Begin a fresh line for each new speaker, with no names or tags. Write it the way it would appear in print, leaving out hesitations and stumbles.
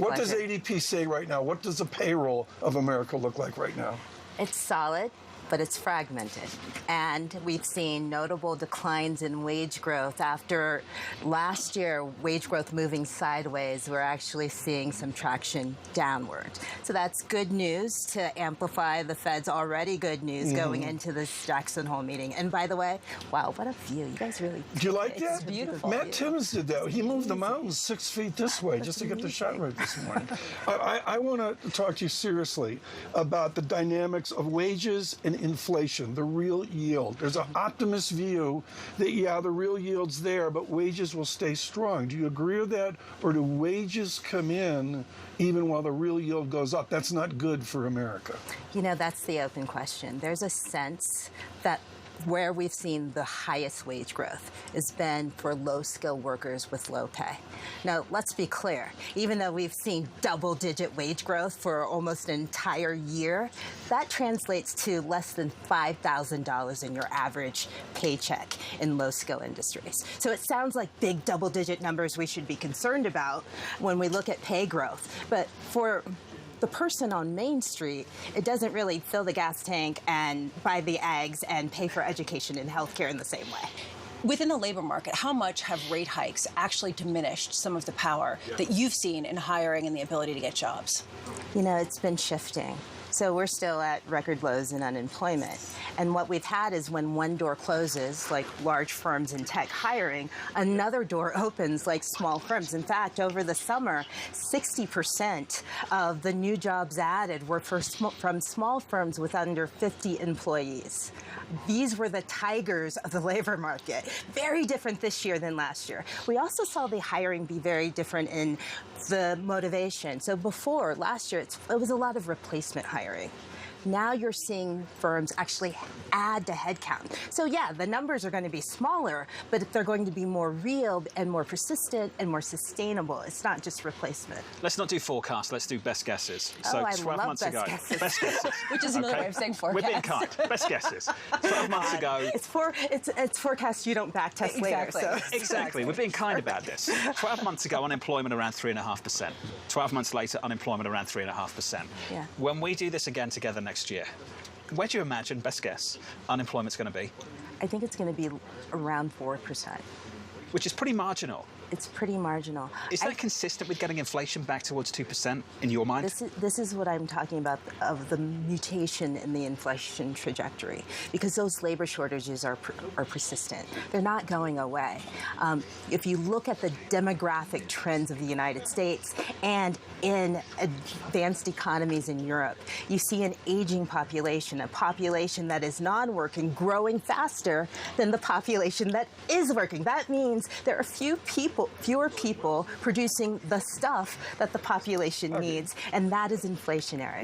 What does ADP say right now? What does the payroll of America look like right now?
It's solid, but it's fragmented. And we've seen notable declines in wage growth. After last year, wage growth moving sideways, we're actually seeing some traction downward. So that's good news to amplify the Fed's already good news going into this Jackson Hole meeting. And by the way, wow, what a view. You guys really...
Do you like
it's
that?
Beautiful.
Matt Timmons did that. He moved the mountains 6 feet this way just to get the shot right this morning. I want to talk to you seriously about the dynamics of wages and inflation, the real yield. There's an optimist view that, yeah, the real yield's there, but wages will stay strong. Do you agree with that? Or do wages come in even while the real yield goes up? That's not good for America.
You know, that's the open question. There's a sense that where we've seen the highest wage growth has been for low-skilled workers with low pay. Now, let's be clear. Even though we've seen double-digit wage growth for almost an entire year, that translates to less than $5,000 in your average paycheck in low-skill industries. So it sounds like big double-digit numbers we should be concerned about when we look at pay growth. But for the person on Main Street, it doesn't really fill the gas tank and buy the eggs and pay for education and healthcare in the same way.
Within the labor market, how much have rate hikes actually diminished some of the power that you've seen in hiring and the ability to get jobs?
You know, it's been shifting. So we're still at record lows in unemployment. And what we've had is when one door closes, like large firms in tech hiring, another door opens, like small firms. In fact, over the summer, 60% of the new jobs added were from small firms with under 50 employees. These were the tigers of the labor market. Very different this year than last year. We also saw the hiring be very different in the motivation. So before, last year, it was a lot of replacement hiring. Now you're seeing firms actually add to headcount. So yeah, the numbers are going to be smaller, but they're going to be more real and more persistent and more sustainable. It's not just replacement.
Let's not do forecasts. Let's do best guesses.
Oh,
So
I
12
love
months
best
ago,
guesses.
best guesses,
Which is another way of saying forecast.
We're being kind. Best guesses. 12 months ago.
It's forecasts you don't back test
Exactly.
later. So.
Exactly. We're being kind about this. 12 months ago, unemployment around 3.5%. 12 months later, unemployment around 3.5%.
Yeah.
When we do this again together next year, where do you imagine, best guess, unemployment's going to be?
I think it's going to be around 4%.
Which is pretty marginal.
It's pretty marginal.
Is that consistent with getting inflation back towards 2% in your mind?
This is what I'm talking about, of the mutation in the inflation trajectory, because those labor shortages are persistent. They're not going away. If you look at the demographic trends of the United States and in advanced economies in Europe, you see an aging population, a population that is non-working growing faster than the population that is working. That means there are fewer people producing the stuff that the population needs, and that is inflationary.